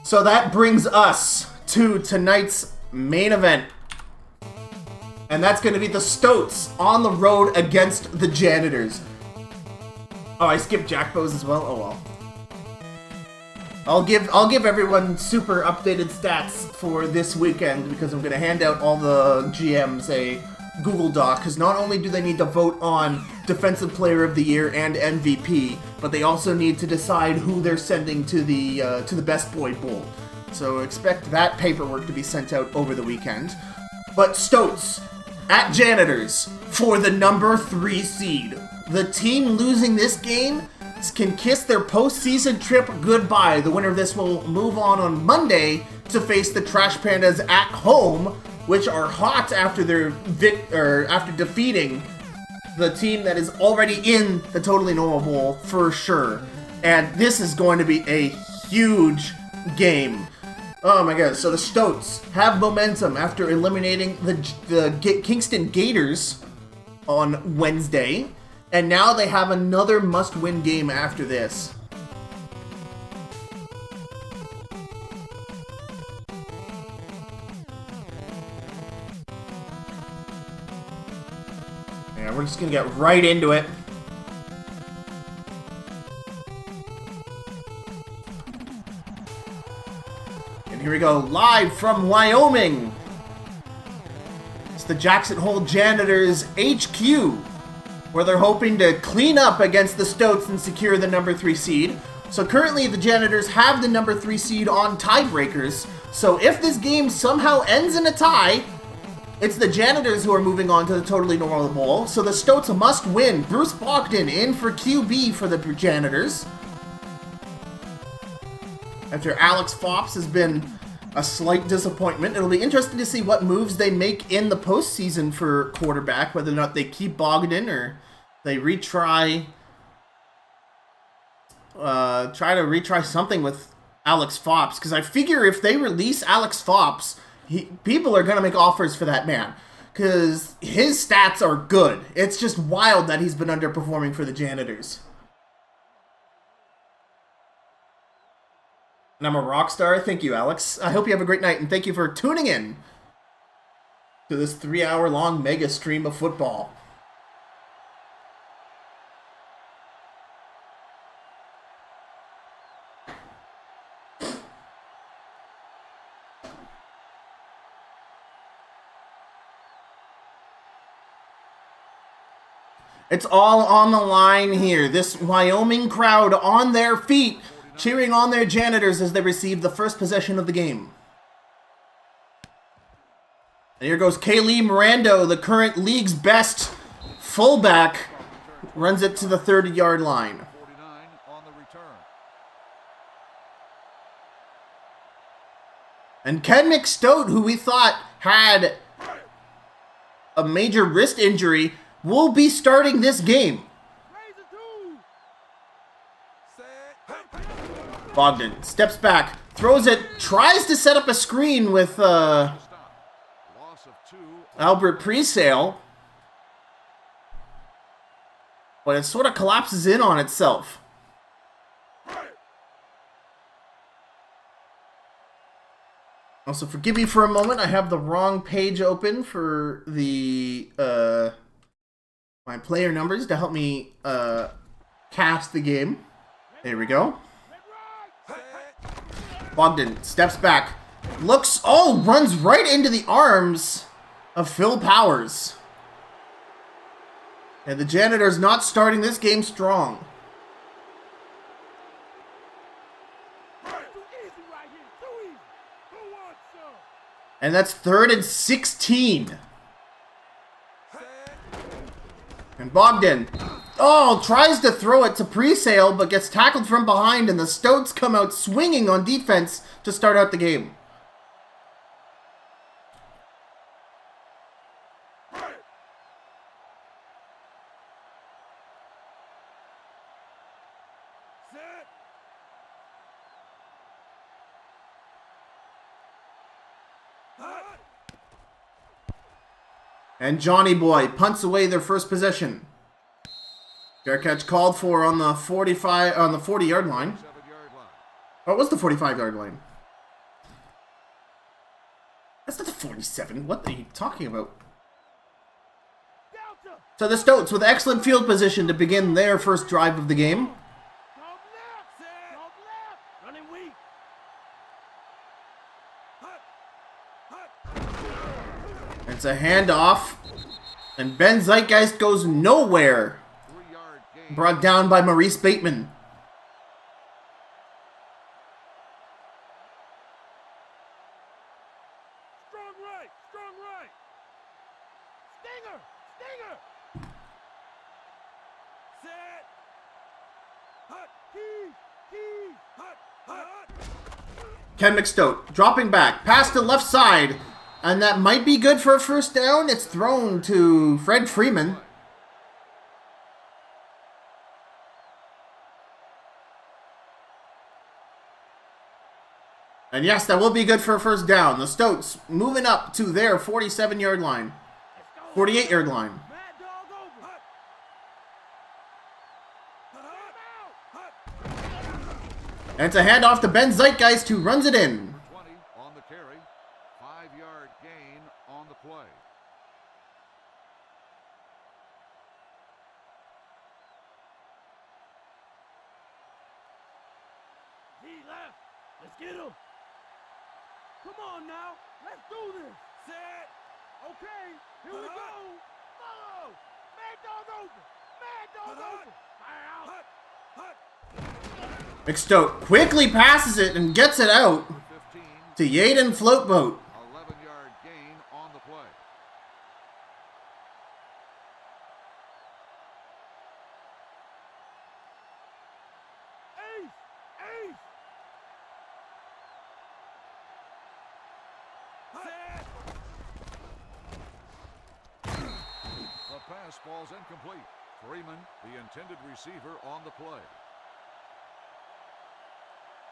So that brings us to tonight's main event. And that's going to be the Stoats on the road against the Janitors. Oh, I skipped Jack Bose as well? Oh well. I'll give everyone super updated stats for this weekend because I'm going to hand out all the GMs a Google Doc, because not only do they need to vote on Defensive Player of the Year and MVP, but they also need to decide who they're sending to the Best Boy Bowl. So expect that paperwork to be sent out over the weekend. But Stoats at Janitors for the number 3 seed. The team losing this game can kiss their postseason trip goodbye. The winner of this will move on Monday to face the Trash Pandas at home, which are hot after after defeating the team that is already in the Totally Normal Bowl for sure. And this is going to be a huge game. Oh my god, so the Stoats have momentum after eliminating the Kingston Gators on Wednesday, and now they have another must-win game after this. Yeah, we're just gonna get right into it. Here we go, live from Wyoming. It's the Jackson Hole Janitors HQ, where they're hoping to clean up against the Stoats and secure the number 3 seed. So currently the Janitors have the number 3 seed on tiebreakers. So if this game somehow ends in a tie, it's the Janitors who are moving on to the Totally Normal Bowl. So the Stoats must win. Bruce Bogdan in for QB for the Janitors, after Alex Fops has been a slight disappointment. It'll be interesting to see what moves they make in the postseason for quarterback, whether or not they keep Bogdan or they retry something with Alex Fops, because I figure if they release Alex Fops, people are going to make offers for that man, because his stats are good. It's just wild that he's been underperforming for the Janitors. And I'm a rock star. Thank you, Alex. I hope you have a great night, and thank you for tuning in to this 3-hour-long mega stream of football. It's all on the line here. This Wyoming crowd on their feet, cheering on their Janitors as they receive the first possession of the game. And here goes Kaylee Mirando, the current league's best fullback, runs it to the 30-yard line. And Ken McStoat, who we thought had a major wrist injury, will be starting this game. Bogdan steps back, throws it, tries to set up a screen with Albert Presale, but it sort of collapses in on itself. Also, forgive me for a moment, I have the wrong page open for the my player numbers to help me cast the game. There we go. Bogdan steps back, looks, runs right into the arms of Phil Powers. And the Janitors not starting this game strong. And that's 3rd and 16. And Bogdan, tries to throw it to Presale, but gets tackled from behind, and the Stoats come out swinging on defense to start out the game. And Johnny Boy punts away their first possession. Fair catch called for on the 40-yard line. Oh, it was the 45-yard line. 47. What are you talking about? So the Stoats with excellent field position to begin their first drive of the game. It's a handoff. And Ben Zeitgeist goes nowhere. Brought down by Maurice Bateman. Strong right. Stinger. Set. Hut. Keys. Hut. Ken McStoat dropping back, pass to left side. And that might be good for a first down. It's thrown to Fred Freeman. And yes, that will be good for a first down. The Stoats moving up to their 47-yard line. 48-yard line. And it's a handoff to Ben Zeitgeist, who runs it in. Let's get him. Come on now. Let's do this. Set. Okay. Here we go. Follow. Mad dog open. Fire out. McStoat quickly passes it and gets it out to Yaden Floatboat. 11-yard gain on the play. Ace. The pass falls incomplete. Freeman, the intended receiver, on the play.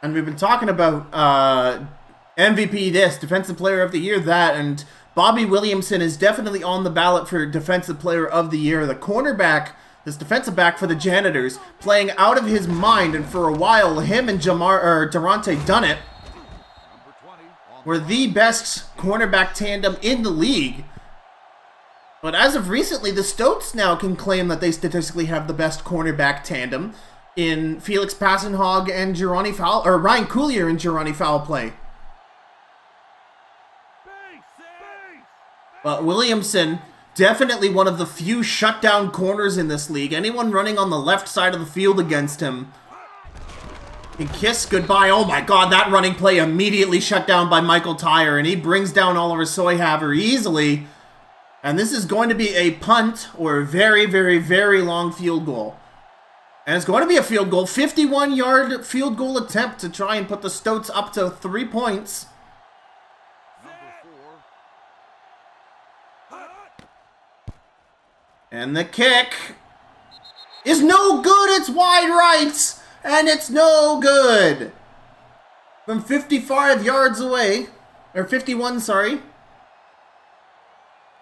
And we've been talking about MVP this, Defensive Player of the Year that, and Bobby Williamson is definitely on the ballot for Defensive Player of the Year. The cornerback, this defensive back for the Janitors, playing out of his mind, and for a while, him and Durante Dunnett were the best cornerback tandem in the league. But as of recently, the Stoats now can claim that they statistically have the best cornerback tandem in Felix Passenhog and Ryan Coulier and Gironi Foul play. But Williamson, definitely one of the few shutdown corners in this league. Anyone running on the left side of the field against him can kiss goodbye. Oh my god, that running play immediately shut down by Michael Tyre, and he brings down Oliver Soyhaver easily. And this is going to be a punt or a very, very, very long field goal. And it's going to be a field goal. 51-yard field goal attempt to try and put the Stoats up to 3 points. And the kick is no good. It's wide right. And it's no good. From 55 yards away. Or 51, sorry.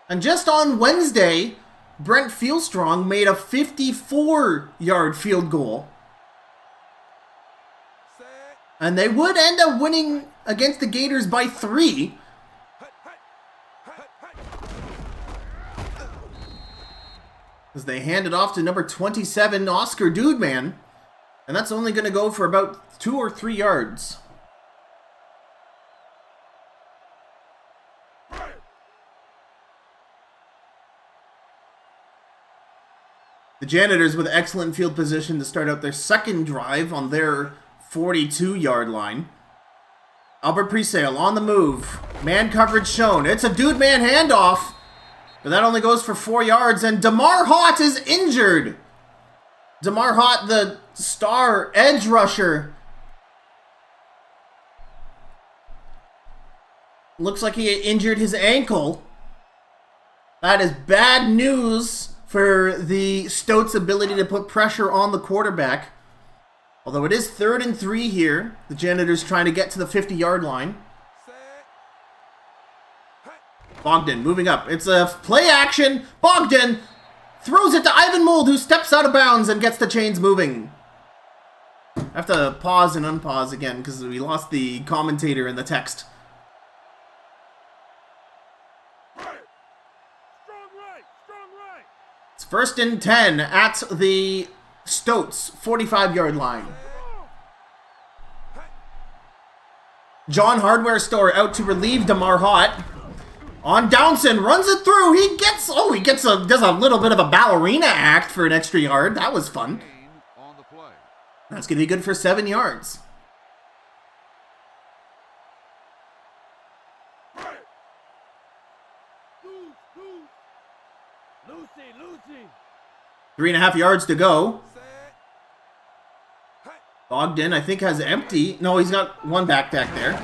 And just on Wednesday, Brent Fieldstrong made a 54-yard field goal. And they would end up winning against the Gators by 3. As they hand it off to number 27, Oscar Dudeman. And that's only going to go for about 2 or 3 yards. The Janitors with excellent field position to start out their second drive on their 42-yard line. Albert Presale on the move. Man coverage shown. It's a dude man handoff. But that only goes for 4 yards. And Damar Hott is injured. Damar Hott, the star edge rusher. Looks like he injured his ankle. That is bad news for the Stoats' ability to put pressure on the quarterback. Although it is 3rd and 3 here. The Janitors trying to get to the 50-yard line. Bogdan moving up. It's a play action. Bogdan throws it to Ivan Mould, who steps out of bounds and gets the chains moving. I have to pause and unpause again because we lost the commentator in the text. First and 10 at the Stoats 45-yard line. John Hardware Store out to relieve Damar Hott. On Downson, runs it through. He does a little bit of a ballerina act for an extra yard. That was fun. That's going to be good for 7 yards. Lucy. 3.5 yards to go. Bogdan, I think, has empty. No, he's got one back there.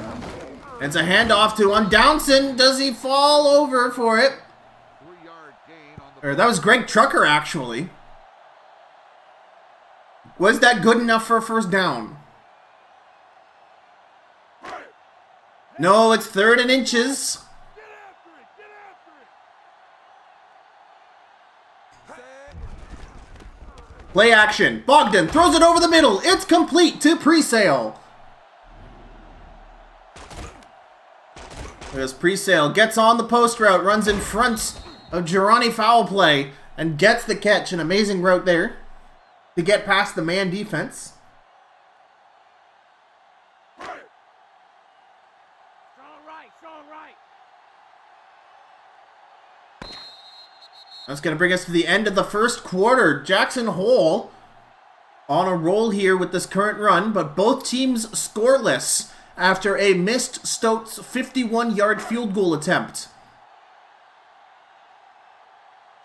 It's a handoff to on Downson. Does he fall over for it? Or that was Greg Trucker, actually. Was that good enough for a first down? No, it's 3rd and inches. Play action. Bogdan throws it over the middle. It's complete to Presale. There's Presale. Gets on the post route. Runs in front of Girani foul play. And gets the catch. An amazing route there to get past the man defense. Strong right. That's going to bring us to the end of the first quarter. Jackson Hole on a roll here with this current run, but both teams scoreless after a missed Stoats 51-yard field goal attempt.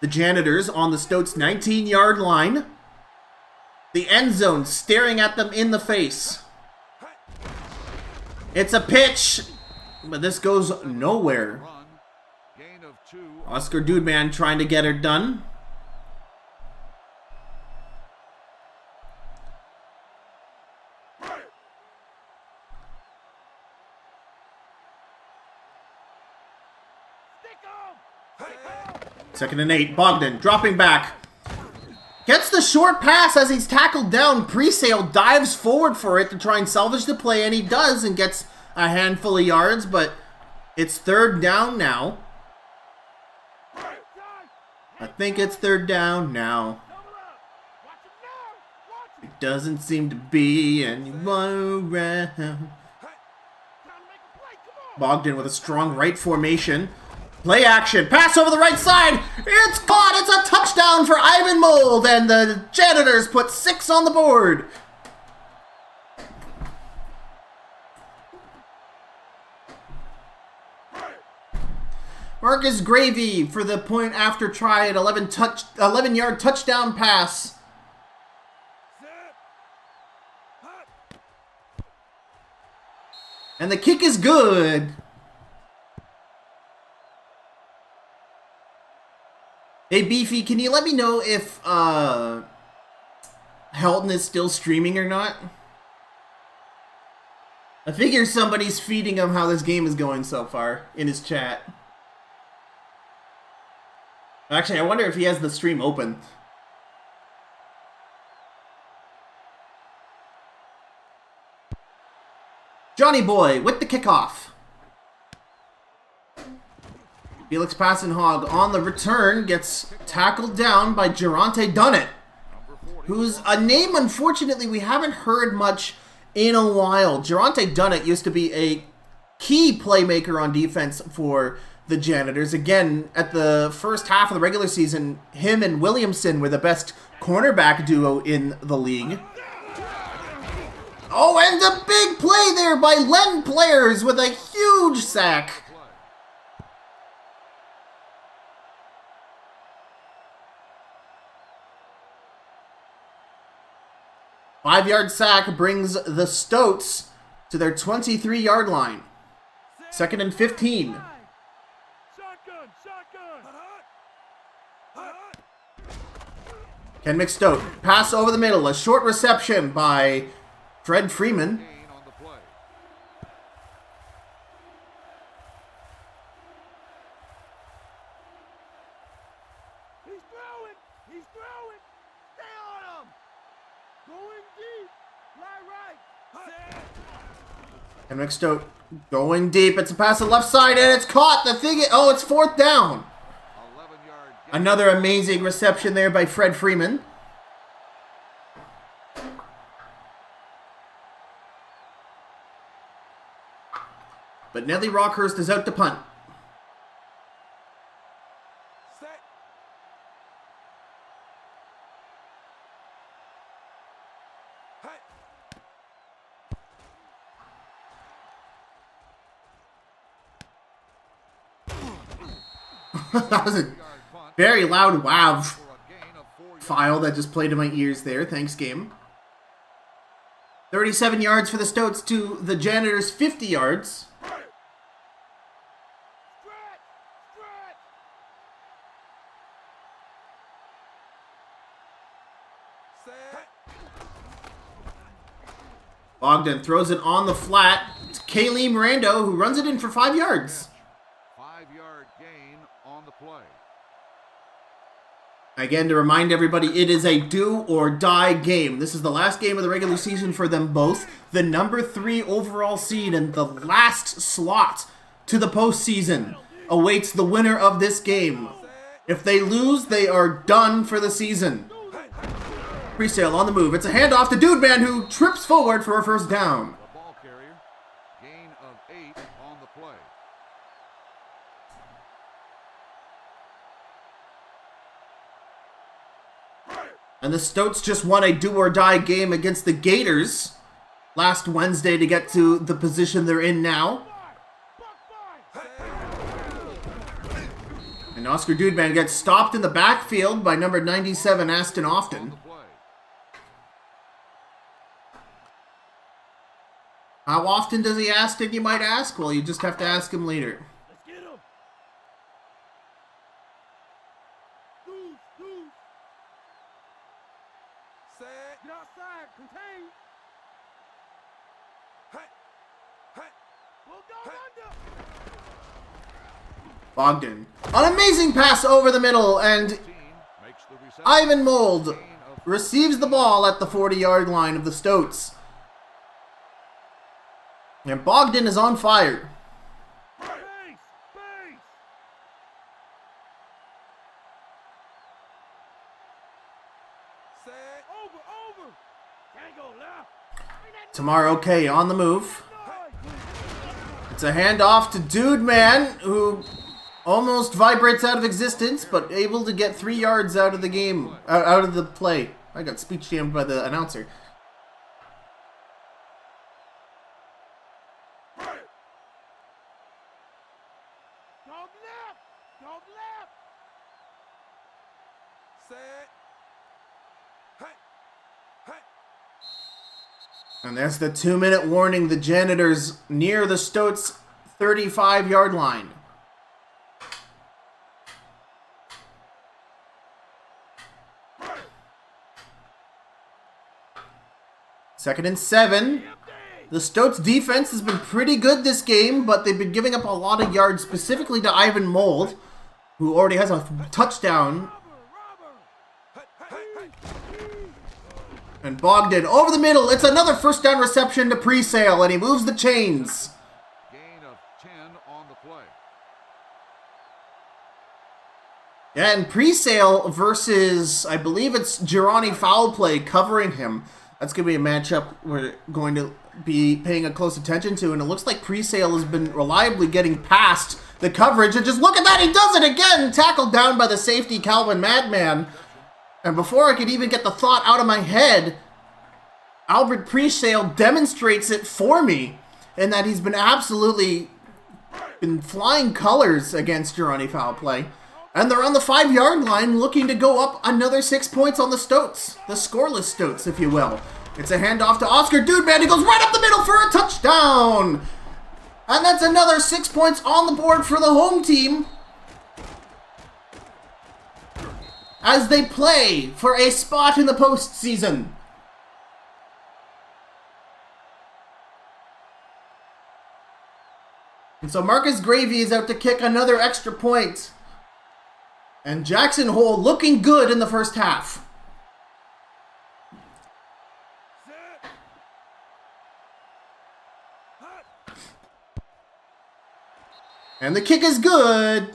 The Janitors on the Stoats 19-yard line. The end zone staring at them in the face. It's a pitch, but this goes nowhere. Oscar Dudeman trying to get her done. Second and 8. Bogdan dropping back. Gets the short pass as he's tackled down. Presale dives forward for it to try and salvage the play, and he does and gets a handful of yards, but it's 3rd down now. I think it's 3rd down now. It doesn't seem to be anyone around. Bogdan with a strong right formation. Play action. Pass over the right side. It's caught. It's a touchdown for Ivan Mold. And the Janitors put 6 on the board. Marcus Gravy for the point after try at 11-yard touchdown pass. And the kick is good. Hey, Beefy, can you let me know if Helton is still streaming or not? I figure somebody's feeding him how this game is going so far in his chat. Actually, I wonder if he has the stream open. Johnny Boy with the kickoff. Felix Passenhog on the return gets tackled down by Geronte Dunnett, who's a name, unfortunately, we haven't heard much in a while. Geronte Dunnett used to be a key playmaker on defense for the Janitors. Again, at the first half of the regular season, him and Williamson were the best cornerback duo in the league. Oh, and a big play there by Len Players with a huge sack. Five-yard sack brings the Stoats to their 23-yard line. 2nd and 15. Ken McStoat, pass over the middle, a short reception by Fred Freeman. He's throwing, stay on him, going deep, fly right, Ken McStoat going deep, it's a pass to the left side, and it's caught, it's 4th down. Another amazing reception there by Fred Freeman. But Nellie Rockhurst is out to punt. Set. Hey. That was a very loud WAV file that just played in my ears there. Thanks, game. 37 yards for the Stoats to the Janitors' 50 yards. Stretch. Stretch. Set. Bogdan throws it on the flat. It's Kaylee Mirando who runs it in for 5 yards. 5-yard gain on the play. Again, to remind everybody, it is a do-or-die game. This is the last game of the regular season for them both. The number 3 overall seed and the last slot to the postseason awaits the winner of this game. If they lose, they are done for the season. Presale on the move. It's a handoff to Dude Man, who trips forward for a first down. The ball carrier, gain of 8 on the play. And the Stoats just won a do-or-die game against the Gators last Wednesday to get to the position they're in now. And Oscar Dudeman gets stopped in the backfield by number 97, Aston Often. How often does he ask it, you might ask? Well, you just have to ask him later. Let's get him. Loose. Set. Get outside. Contain. Hey. We'll go under. Bogdan. An amazing pass over the middle, and Ivan Mold receives the ball at the 40-yard line of the Stoats. And Bogdan is on fire. Base. Set. Over. Can't go left. Tamar OK on the move. It's a handoff to Dude Man, who almost vibrates out of existence, but able to get 3 yards out of the game, out of the play. I got speech jammed by the announcer. Dog left. Set. Hey. And that's the 2-minute warning. The Janitors near the Stoats' 35-yard line. Second and 7. The Stoats defense has been pretty good this game, but they've been giving up a lot of yards, specifically to Ivan Mold, who already has a touchdown. And Bogdan over the middle. It's another first down reception to Presale, and he moves the chains. Gain of 10 on the play. Yeah, and Presale versus, I believe it's Girani Foul Play covering him. That's going to be a matchup we're going to be paying a close attention to, and it looks like Presale has been reliably getting past the coverage, and just look at that, he does it again! Tackled down by the safety, Calvin Madman. And before I could even get the thought out of my head, Albert Presale demonstrates it for me, in that he's been absolutely in flying colors against Girani Foul Play. And they're on the 5-yard line looking to go up another 6 points on the Stoats. The scoreless Stoats, if you will. It's a handoff to Oscar Dudeman. He goes right up the middle for a touchdown. And that's another 6 points on the board for the home team, as they play for a spot in the postseason. And so Marcus Gravy is out to kick another extra point. And Jackson Hole looking good in the first half. And the kick is good.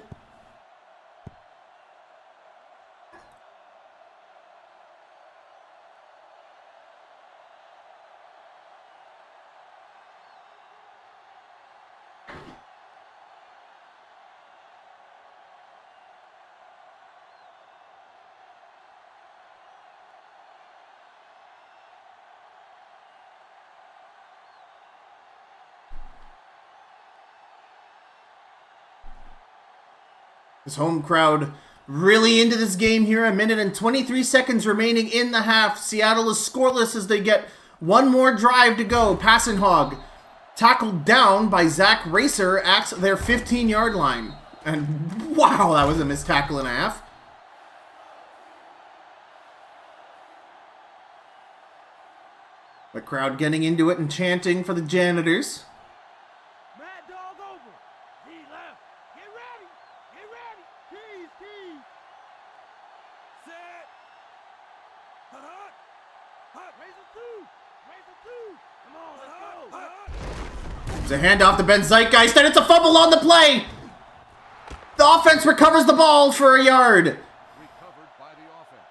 This home crowd really into this game here. 1:23 remaining in the half. Seattle is scoreless as they get one more drive to go. Passing hog tackled down by Zach Racer at their 15-yard line. And wow, that was a missed tackle and a half. The crowd getting into it and chanting for the Janitors. Mad dog over. He left. Get ready. Get ready. Keys, keys. Set. Hut. Hut. Razor two. Razor two. Come on, let's go. It's a handoff to Ben Zeitgeist, and it's a fumble on the play. The offense recovers the ball for a yard. Recovered by the offense.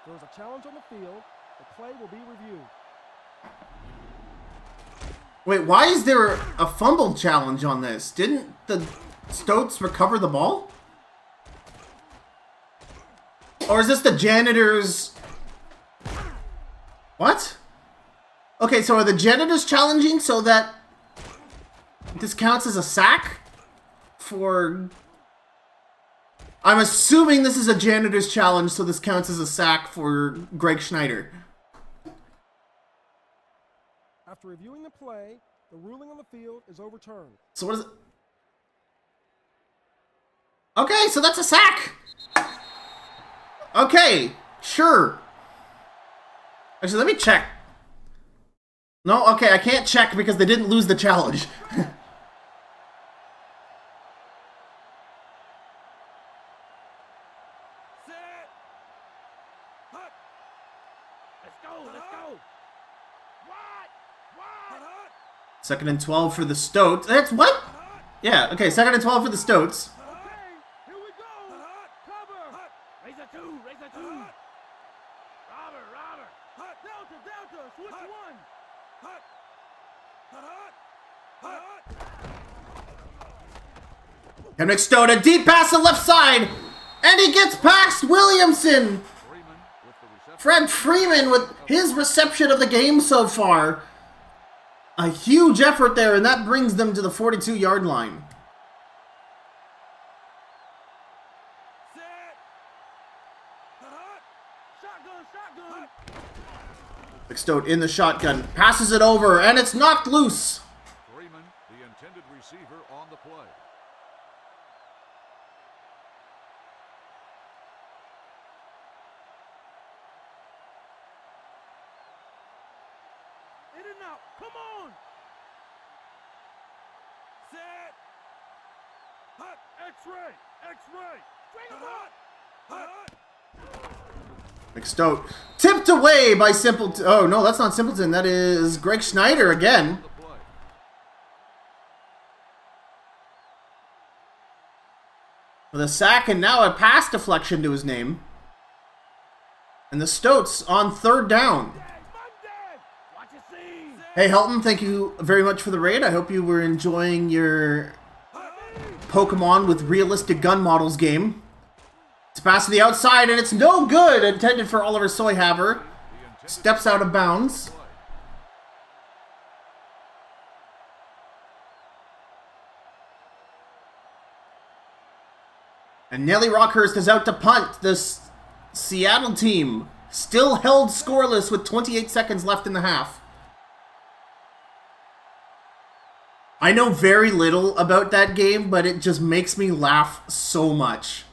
There was a challenge on the field. The play will be reviewed. Wait, why is there a fumble challenge on this? Didn't the Stoats recover the ball? Or is this the Janitors? What? Okay, so are the Janitors challenging so that this counts as a sack? For... I'm assuming this is a Janitors challenge, so this counts as a sack for Greg Schneider. After reviewing the play, the ruling on the field is overturned. So what is it? Okay, so that's a sack. Okay, sure. Actually, let me check. No, okay, I can't check because they didn't lose the challenge. Set. Hut. Let's go. Let's go. Wide. Wide. Second and 12 for the Stoats. That's what? Yeah, okay, second and 12 for the Stoats. Okay. Here we go. Cover. Razor two. Razor two. Robber. Robber. Delta. Delta. Switch one. Henrik Stoat, a deep pass to left side. And he gets past Williamson. Freeman with the reception. Fred Freeman with his reception of the game so far. A huge effort there, and that brings them to the 42-yard line. Set. Shotgun. Shotgun. Stoat in the shotgun, passes it over, and it's knocked loose. Freeman, the intended receiver, on the play. In and out. Come on. Set. Hut. X-ray. X-ray. String him up. Hut. Stoat tipped away by Simpleton. Oh, no, that's not Simpleton. That is Greg Schneider again. The play. With a sack and now a pass deflection to his name. And the Stoats on third down. Monday. Watch it see. Hey, Helton, thank you very much for the raid. I hope you were enjoying your Pokemon with realistic gun models game. It's pass to the outside, and it's no good. Intended for Oliver Soyhaver. Steps out of bounds. And Nelly Rockhurst is out to punt. This Seattle team still held scoreless with 28 seconds left in the half. I know very little about that game, but it just makes me laugh so much.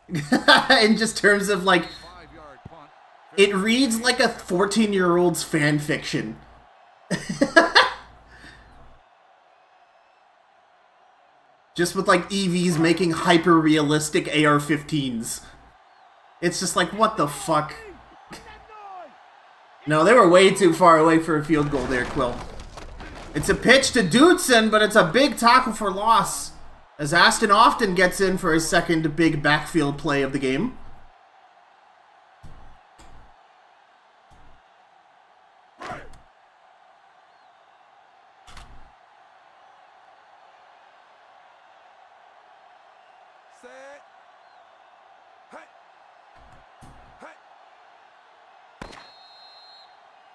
In just terms of, like, 5-yard punt. it reads like a 14-year-old's fan fiction. Just with, like, EVs making hyper-realistic AR-15s. It's just like, what the fuck? No, they were way too far away for a field goal there, Quill. It's a pitch to Doodson, but it's a big tackle for loss. As Aston often gets in for his second big backfield play of the game. Set. Hey.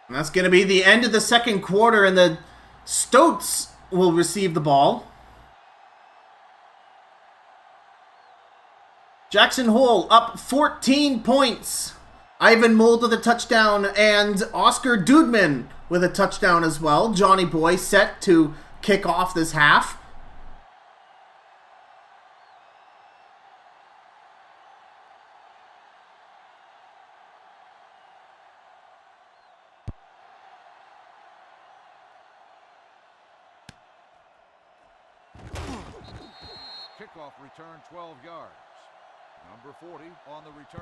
And that's going to be the end of the second quarter, and the Stoats will receive the ball. Jackson Hole up 14 points. Ivan Mold with a touchdown and Oscar Dudman with a touchdown as well. Johnny Boy set to kick off this half. Kickoff return 12 yards. Number 40 on the return.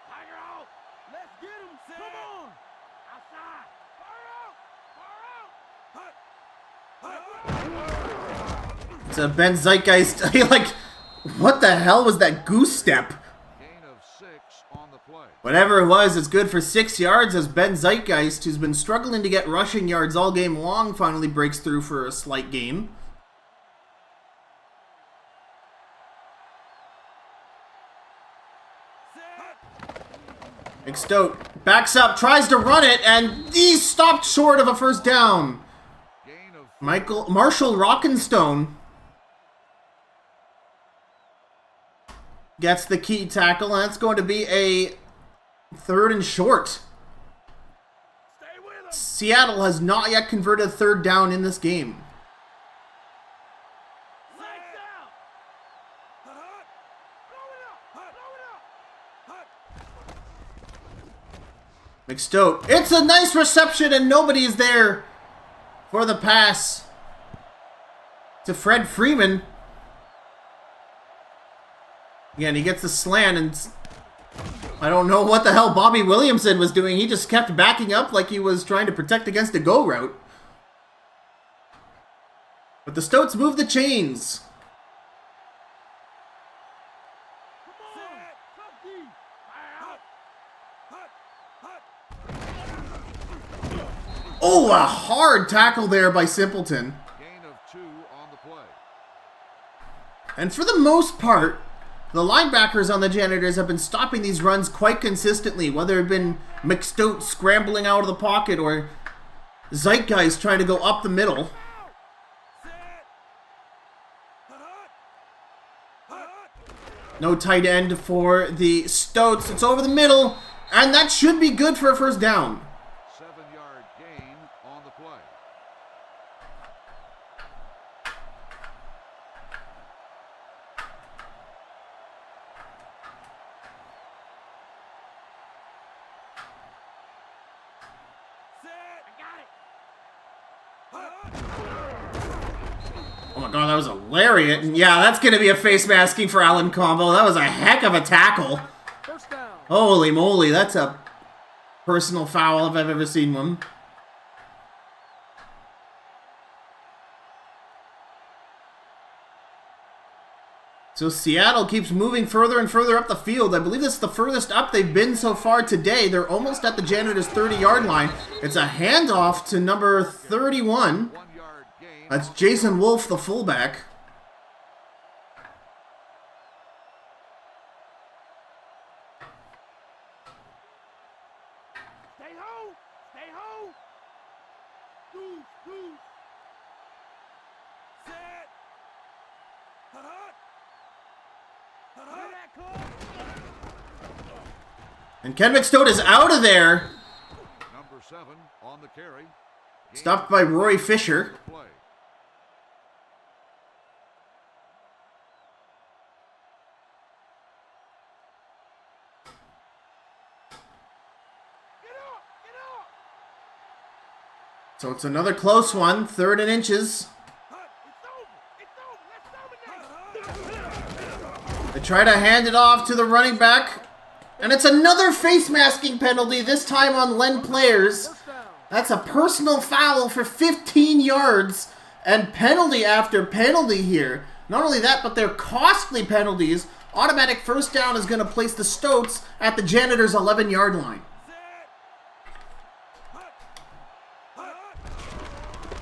Tiger out. Let's get him, Sam. Come on. Outside. Fire out. Fire out. It's a Ben Zeitgeist. Like, what the hell was that goose step? Gain of 6 on the play. Whatever it was, it's good for 6 yards as Ben Zeitgeist, who's been struggling to get rushing yards all game long, finally breaks through for a slight gain. McStoat backs up, tries to run it, and he's stopped short of a first down. Gain of Marshall Rockenstone gets the key tackle, and it's going to be a 3rd and short. Stay with him. Seattle has not yet converted 3rd down in this game. Lights out. McStoat, it's a nice reception and nobody is there for the pass to Fred Freeman. Again, he gets the slant and I don't know what the hell Bobby Williamson was doing. He just kept backing up like he was trying to protect against a go route. But the Stoats move the chains. Oh, a hard tackle there by Simpleton. gain of 2 on the play. And for the most part, the linebackers on the Janitors have been stopping these runs quite consistently, whether it have been McStoat scrambling out of the pocket or Zeitgeist trying to go up the middle. No tight end for the Stoats. It's over the middle, and that should be good for a first down. 7-yard gain on the play. Oh my god, that was a lariat. And yeah, that's going to be a face masking for Alan Combo. That was a heck of a tackle. First down. Holy moly, that's a personal foul if I've ever seen one. So Seattle keeps moving further and further up the field. I believe this is the furthest up they've been so far today. They're almost at the Janitors' 30-yard line. It's a handoff to number 31. 1-yard gain. That's Jason Wolf, the fullback. Stay home. Stay home. Goose, goose. Set. Hear that call? And Ken McStoat is out of there. Number 7 on the carry. Gain Stopped by Roy Fisher. play. Get up. Get up. So it's another close one, 3rd and inches. It's over. It's over. Let's dominate. They try to hand it off to the running back. And it's another face masking penalty, this time on Len Players. First down. That's a personal foul for 15 yards. And penalty after penalty here. Not only that, but they're costly penalties. Automatic first down is going to place the Stoats at the Janitors' 11-yard line.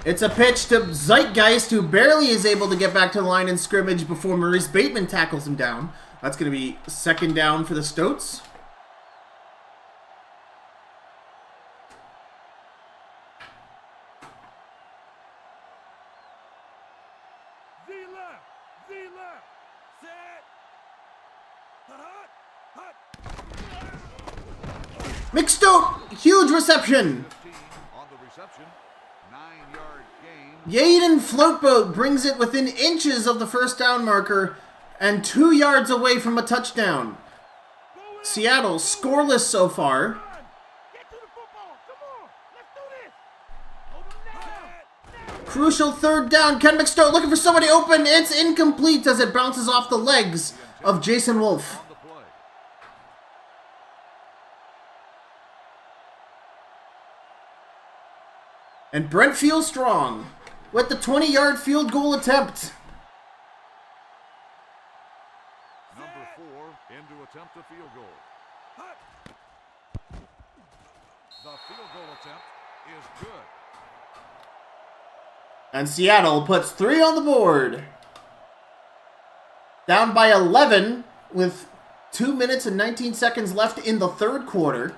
It's a pitch to Zeitgeist, who barely is able to get back to the line in scrimmage before Maurice Bateman tackles him down. That's going to be 2nd down for the Stoats. Z left. Set. Hut. Hut. McStoat, huge reception. 15 on the reception. 9-yard gain. Yaden Floatboat brings it within inches of the first down marker and 2 yards away from a touchdown. Seattle scoreless so far. Get to the football. Come on. Let's do this. Open now. Crucial third down. Ken McStoat looking for somebody open. It's incomplete as it bounces off the legs of Jason Wolf. On the play. And Brent feels strong with the 20-yard field goal attempt. Number 4 in to attempt a field goal. Hut. The field goal attempt is good. And Seattle puts 3 on the board. Down by 11 with 2 minutes and 19 seconds left in the third quarter.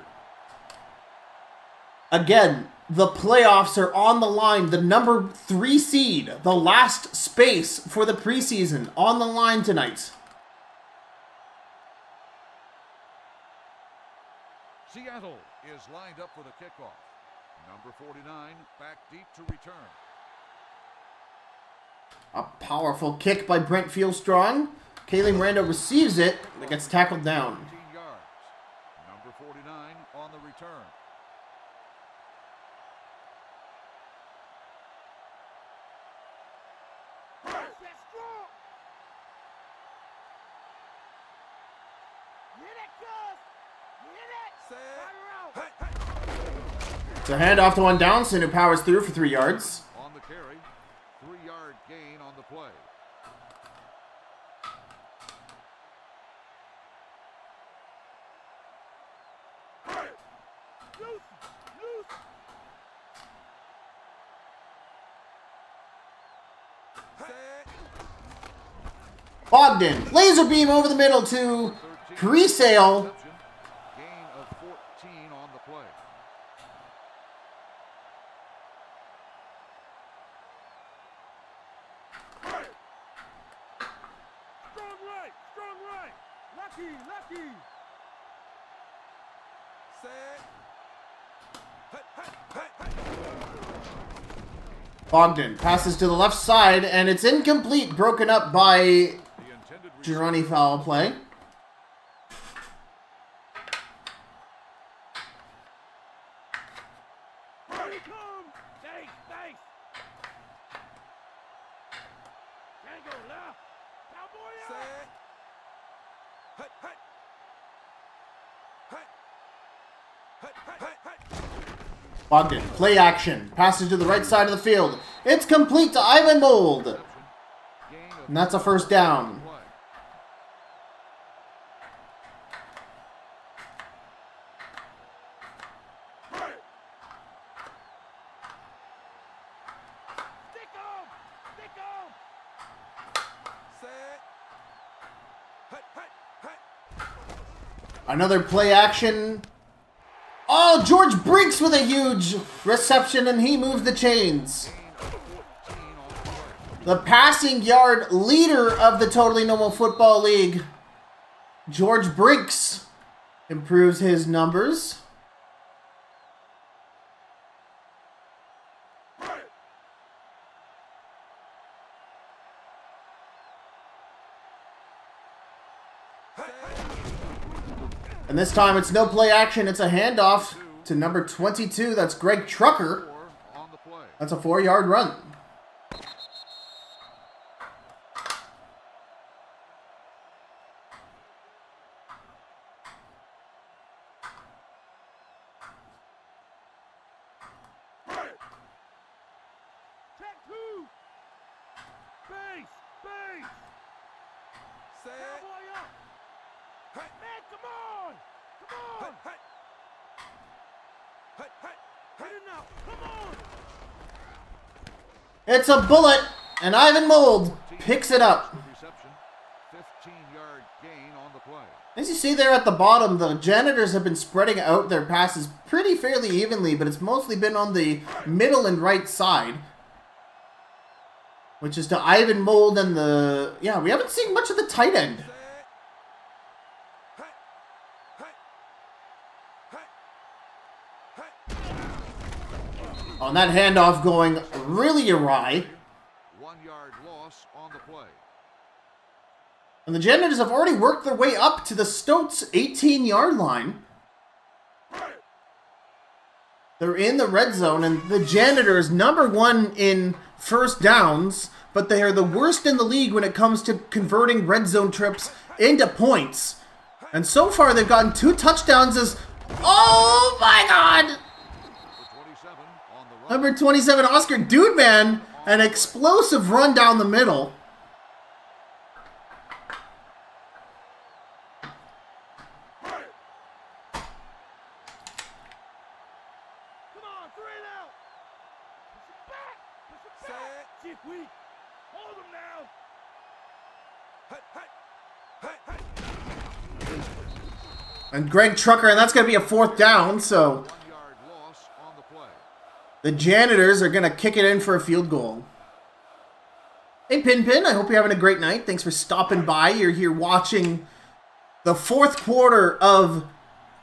Again, the playoffs are on the line. The number 3 seed, the last space for the preseason, on the line tonight. Seattle is lined up for the kickoff. Number 49 back deep to return. A powerful kick by Brent Fieldstrong. Kaylee Miranda receives it, but gets tackled down. 15 yards. Number 49 on the return. That's strong. Hit it, cuz. Hit it. Fire out. It's a handoff to one Downson who powers through for 3 yards. On the carry. 3-yard gain on the play. Loose. Loose. Bogdan, laser beam over the middle to 13. Presale. Reception. Gain of 14 on the play. Strong right. Strong right. Lucky. Lucky. Set. Hut. Hut. Hut. Hut. Bogdan passes to the left side, and it's incomplete, broken up by The intended Gironi foul play. Here he comes. Thanks. Thanks. Tango left. Cowboy out. Set. Hut. Hut. Hut. Hut. Hut. Hut. Hut. Bogdan, play action, passes to the right side of the field. It's complete to Ivan Mold, gain of and that's a first down. play. Stick 'em. Stick 'em. Set. Hut. Hut. Hut. Another play action. Oh, George Brinks with a huge reception, and he moves the chains. Gain of 14 on the play. The passing yard leader of the Totally Normal Football League, George Brinks, improves his numbers. And this time it's no play action, it's a handoff to number 22. That's Greg Trucker. 4 on the play. That's a 4-yard run. Check 2. Base. Base. Set. Cowboy up. Hut. Man, come on. Come on. Hut. Hut. Hut. Hut. Hut it now. Come on. It's a bullet, and Ivan Mold picks it up. The reception. 15-yard gain on the play. As you see there at the bottom, the Janitors have been spreading out their passes pretty fairly evenly, but it's mostly been on the middle and right side. which is to Ivan Mold and the... Yeah, we haven't seen much of the tight end. On that handoff going really awry. 1 yard loss on the play. And the Janitors have already worked their way up to the Stoats 18-yard line. They're in the red zone, and the Janitors, #1 in first downs, but they are the worst in the league when it comes to converting red zone trips into points. And so far, they've gotten 2 touchdowns as... Oh my God! Number 27, Oscar Dudeman, an explosive run down the middle. Come on, 3 and out. Push it back. Chief weak. Hold him now. And Greg Trucker, and that's going to be a 4th down, so... 1 yard loss on the play. The Janitors are going to kick it in for a field goal. Hey, Pin, I hope you're having a great night. Thanks for stopping by. You're here watching the 4th quarter of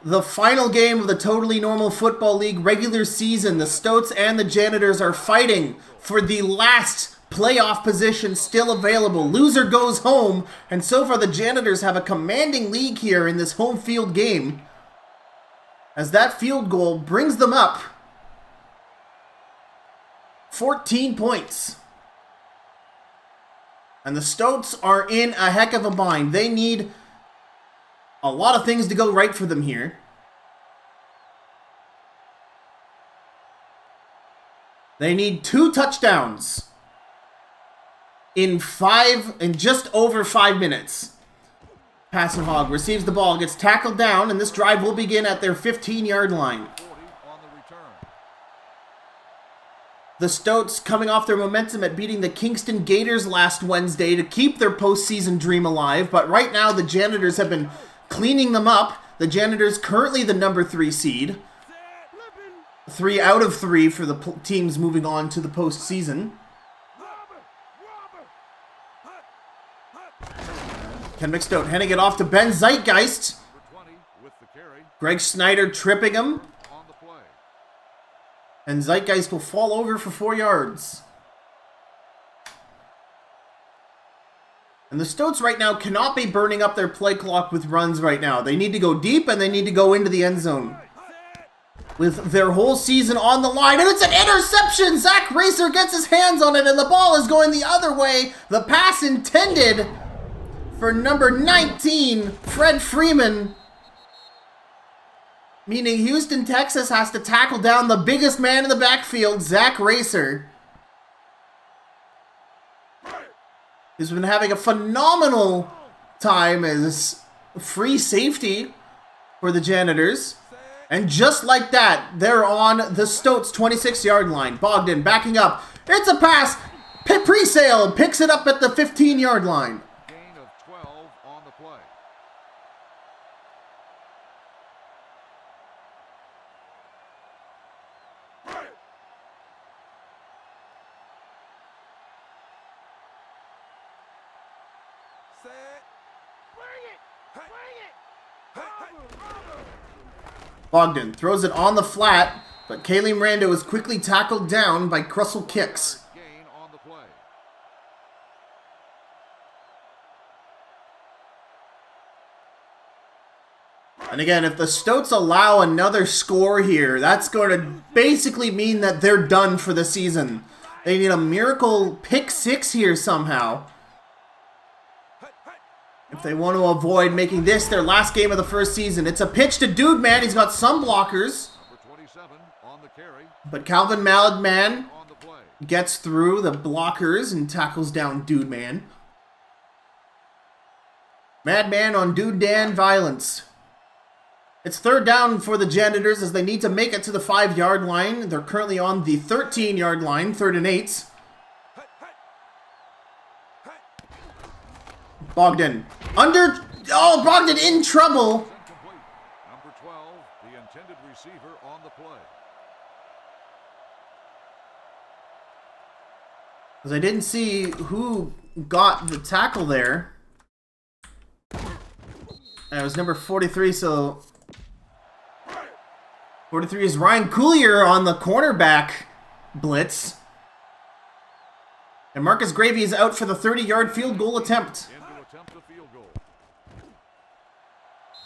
the final game of the Totally Normal Football League regular season. The Stoats and the Janitors are fighting for the last playoff position still available. Loser goes home, and so far the Janitors have a commanding lead here in this home field game, as that field goal brings them up 14 points. And the Stoats are in a heck of a bind. They need a lot of things to go right for them here. They need 2 touchdowns in just over 5 minutes. Passing Hog receives the ball, gets tackled down, and this drive will begin at their 15-yard line. 40 on the return. The Stoats coming off their momentum at beating the Kingston Gators last Wednesday to keep their postseason dream alive, but right now the Janitors have been cleaning them up. The Janitors currently the #3 seed. 3 out of 3 for the teams moving on to the postseason. Ken McStoat handing it off to Ben Zeitgeist. Number 20 with the carry Greg Snyder tripping him. on the play. And Zeitgeist will fall over for 4 yards. And the Stoats right now cannot be burning up their play clock with runs right now. They need to go deep and they need to go into the end zone with their whole season on the line. And it's an interception! Zach Racer gets his hands on it and the ball is going the other way. The pass intended for number 19, Fred Freeman. Meaning Houston, Texas has to tackle down the biggest man in the backfield, Zach Racer. He's been having a phenomenal time as free safety for the Janitors. And just like that, they're on the Stoats 26-yard line. Bogdan backing up. It's a pass. Presale picks it up at the 15-yard line. Gain of 12 on the play. Bogdan throws it on the flat, but Kaylee Rando is quickly tackled down by Crussell Kicks. Gain on the play. And again, if the Stoats allow another score here, that's going to basically mean that they're done for the season. They need a miracle pick six here somehow, if they want to avoid making this their last game of the first season. It's a pitch to Dude Man. He's got some blockers. Number 27 on the carry But Calvin Maladman on the play. gets through the blockers and tackles down Dude Man. Madman on Dude Dan violence. It's third down for the Janitors as they need to make it to the 5-yard line. They're currently on the 13-yard line, 3rd and 8. Bogdan Bogdan in trouble. Incomplete. Number 12, the intended receiver on the play. Because I didn't see who got the tackle there. And it was number 43, so 43 is Ryan Coulier on the cornerback blitz. And Marcus Gravy is out for the 30-yard field goal attempt. In to attempt a field goal.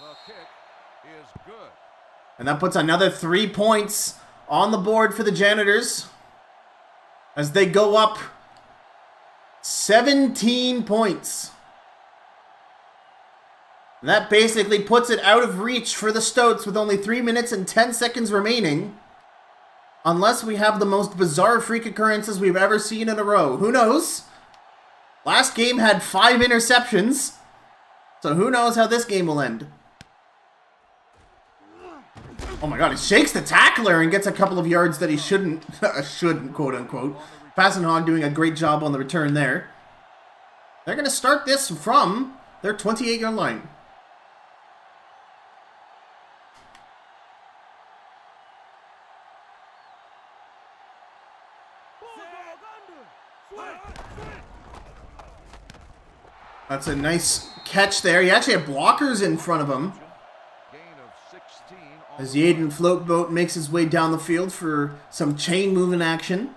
The kick is good. And that puts another 3 points on the board for the Janitors as they go up 17 points. And that basically puts it out of reach for the Stoats with only 3 minutes and 10 seconds remaining. Unless we have the most bizarre freak occurrences we've ever seen in a row. Who knows? Last game had 5 interceptions. So who knows how this game will end. Oh my god, he shakes the tackler and gets a couple of yards that he shouldn't, quote unquote. Passenhog doing a great job on the return there. They're going to start this from their 28-yard line. That's a nice catch there. He actually had blockers in front of him. Gain of 16 As the Aiden Floatboat makes his way down the field for some chain moving action.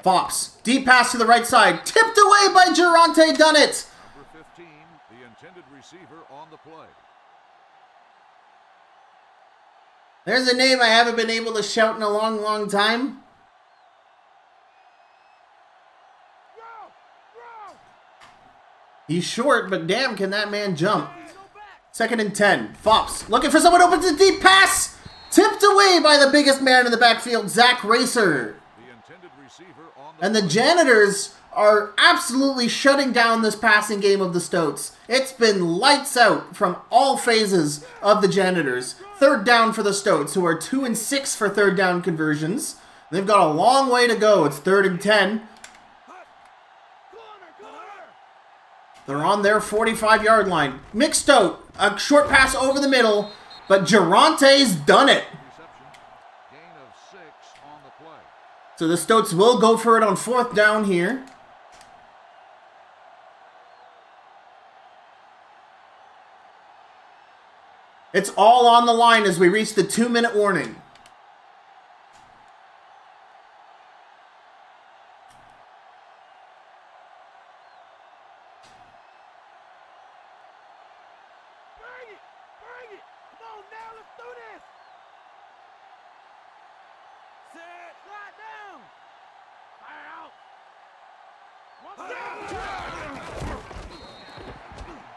Fox, deep pass to the right side, tipped away by Geronte Dunnett. Number 15, the intended receiver on the play. There's a name I haven't been able to shout in a long, long time. He's short, but damn, can that man jump. 2nd and 10. Fox looking for someone open to deep pass. Tipped away by the biggest man in the backfield, Zach Racer. The intended receiver on the And the Janitors are absolutely shutting down this passing game of the Stoats. It's been lights out from all phases of the Janitors. 3rd down for the Stoats, who are 2 and 6 for 3rd down conversions. They've got a long way to go. It's 3rd and 10. They're on their 45-yard line. Mixed out. A short pass over the middle, but Geronte's done it. reception. Gain of 6 on the play. So the Stoats will go for it on 4th down here. It's all on the line as we reach the 2-minute warning. Bring it! Come on now, let's do this! Set! Slide down! Fire out!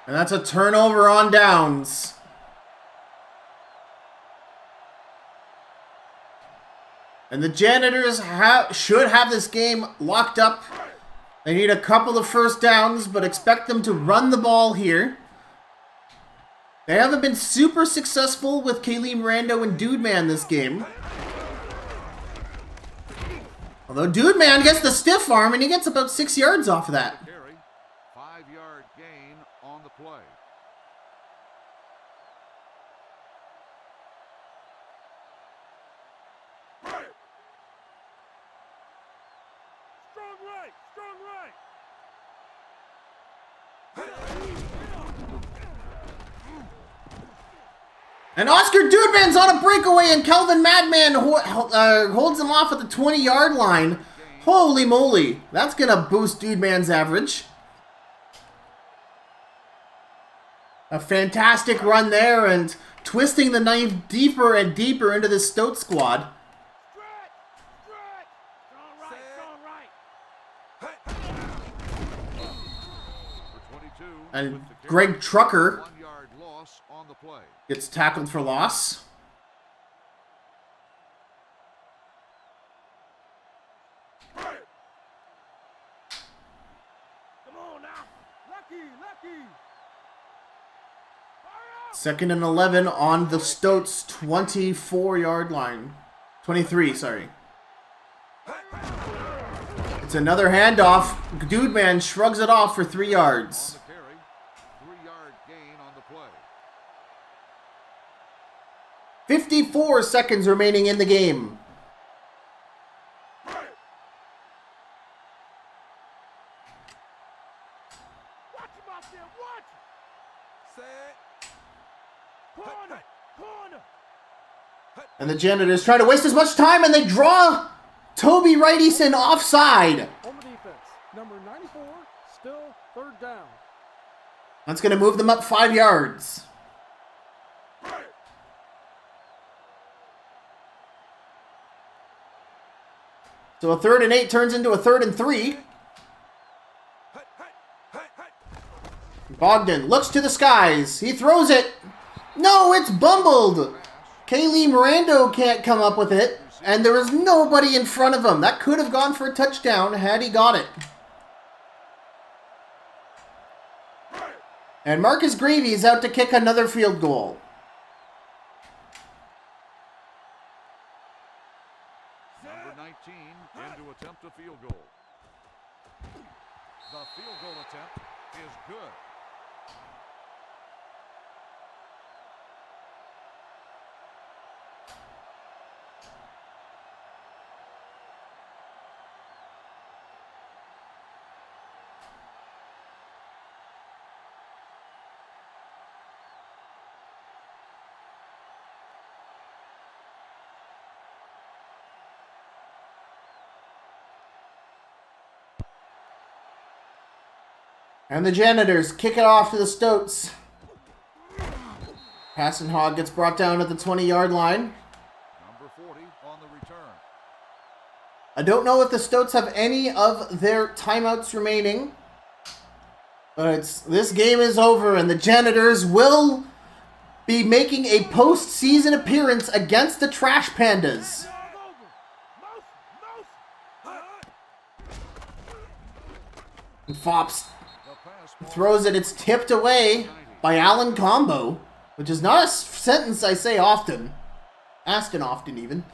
And that's a turnover on downs. And the Janitors should have this game locked up. They need a couple of 1st downs, but expect them to run the ball here. They haven't been super successful with Kaylee Mirando and Dude Man this game. Although Dude Man gets the stiff arm and he gets about 6 yards off of that. Carry. 5-yard gain on the play. Strong right! Strong right! And Oscar Dudeman's on a breakaway and Kelvin Madman holds him off at the 20-yard line. Holy moly. That's going to boost Dudeman's average. A fantastic run there and twisting the knife deeper and deeper into the Stoat squad. Stretch! Stretch! Strong right! For 22. And with the carry. Greg Trucker 1-yard loss on the play. gets tackled for loss. Come on now! Lucky! 2nd and 11 on the Stoats 24-yard line. 23, sorry. It's another handoff. Dude Man shrugs it off for 3 yards. On the carry. 54 seconds remaining in the game. Watch him out there, watch him. Set. Corner, corner. And the Janitors try to waste as much time, and they draw Toby Wrightyson offside. On the defense, number 94, still third down. That's going to move them up 5 yards. So a 3rd and 8 turns into a 3rd and 3. Bogdan looks to the skies. He throws it. No, it's bumbled. Kaylee Mirando can't come up with it. And there is nobody in front of him. That could have gone for a touchdown had he got it. And Marcus Gravy is out to kick another field goal. Number 19 in to attempt a field goal. The field goal attempt is good. And the Janitors kick it off to the Stoats. Passon Hogg gets brought down at the 20-yard line. Number 40 on the return. I don't know if the Stoats have any of their timeouts remaining. But this game is over, and the Janitors will be making a postseason appearance against the Trash Pandas. And Fops throws it. It's tipped away by Alan Combo, which is not a sentence I say often. Aston often, even.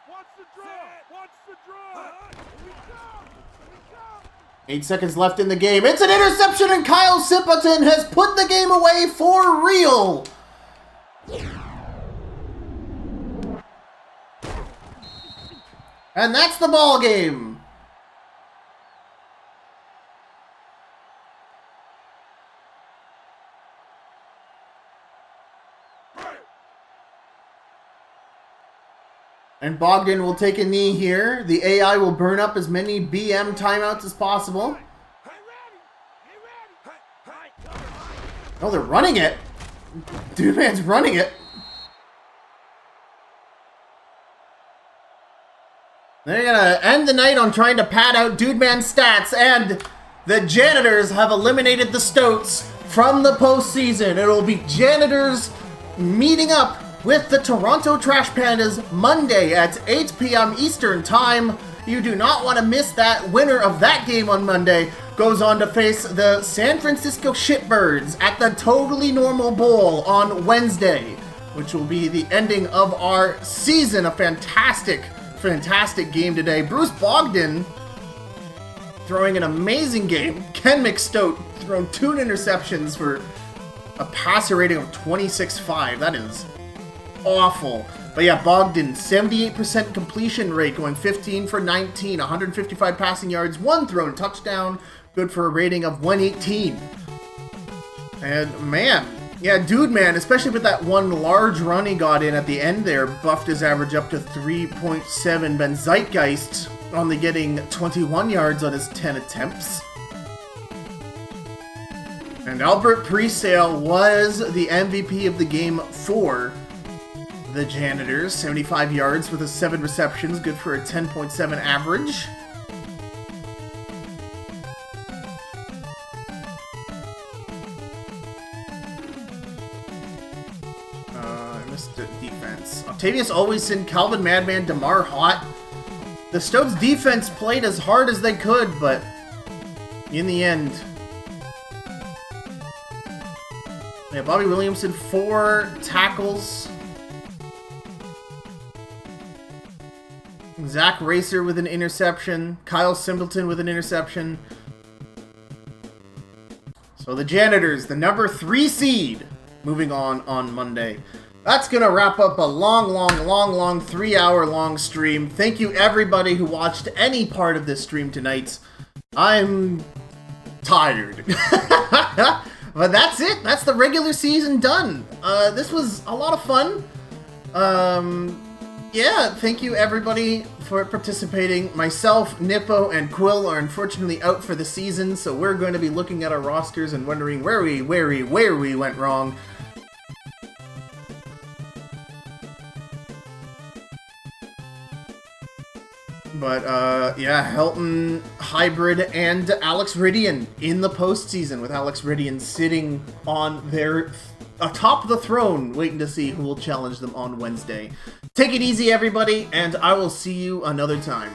Watch the draw, watch the draw. Here we come, here we come. 8 seconds left in the game. It's an interception, and Kyle Simpleton has put the game away for real. And that's the ball game. And Bogdan will take a knee here. The AI will burn up as many BM timeouts as possible. Hey, ready, hey, ready. Oh, they're running it. Dude Man's running it. They're gonna end the night on trying to pad out Dude Man's stats, and the Janitors have eliminated the Stoats from the postseason. It'll be Janitors meeting up with the Toronto Trash Pandas Monday at 8 p.m. Eastern Time. You do not want to miss that. Winner of that game on Monday goes on to face the San Francisco Shitbirds at the Totally Normal Bowl on Wednesday, which will be the ending of our season. A fantastic game today. Bruce Bogdan throwing an amazing game. Ken McStoat thrown 2 interceptions for a passer rating of 26.5. That is awful. But yeah, Bogdan, 78% completion rate, going 15 for 19, 155 passing yards, 1 thrown touchdown, good for a rating of 118. And man, yeah, Dude Man, especially with that one large run he got in at the end there, buffed his average up to 3.7. Ben Zeitgeist only getting 21 yards on his 10 attempts. And Albert Presale was the MVP of the game for the Janitors. 75 yards with his 7 receptions, good for a 10.7 average. Defense. Octavius Alwayson, Calvin Madman, DeMar Hott. The Stoats defense played as hard as they could, but in the end, yeah, Bobby Williamson, 4 tackles. Zach Racer with an interception. Kyle Simpleton with an interception. So the Janitors, the number 3 seed, moving on Monday. That's going to wrap up a long 3-hour-long stream. Thank you everybody who watched any part of this stream tonight. I'm tired. But that's it. That's the regular season done. This was a lot of fun. Yeah, thank you everybody for participating. Myself, Nippo, and Quill are unfortunately out for the season, so we're going to be looking at our rosters and wondering where we went wrong. But, yeah, Helton, Hybrid, and Alex Ridian in the postseason, with Alex Ridian sitting on their atop the throne, waiting to see who will challenge them on Wednesday. Take it easy, everybody, and I will see you another time.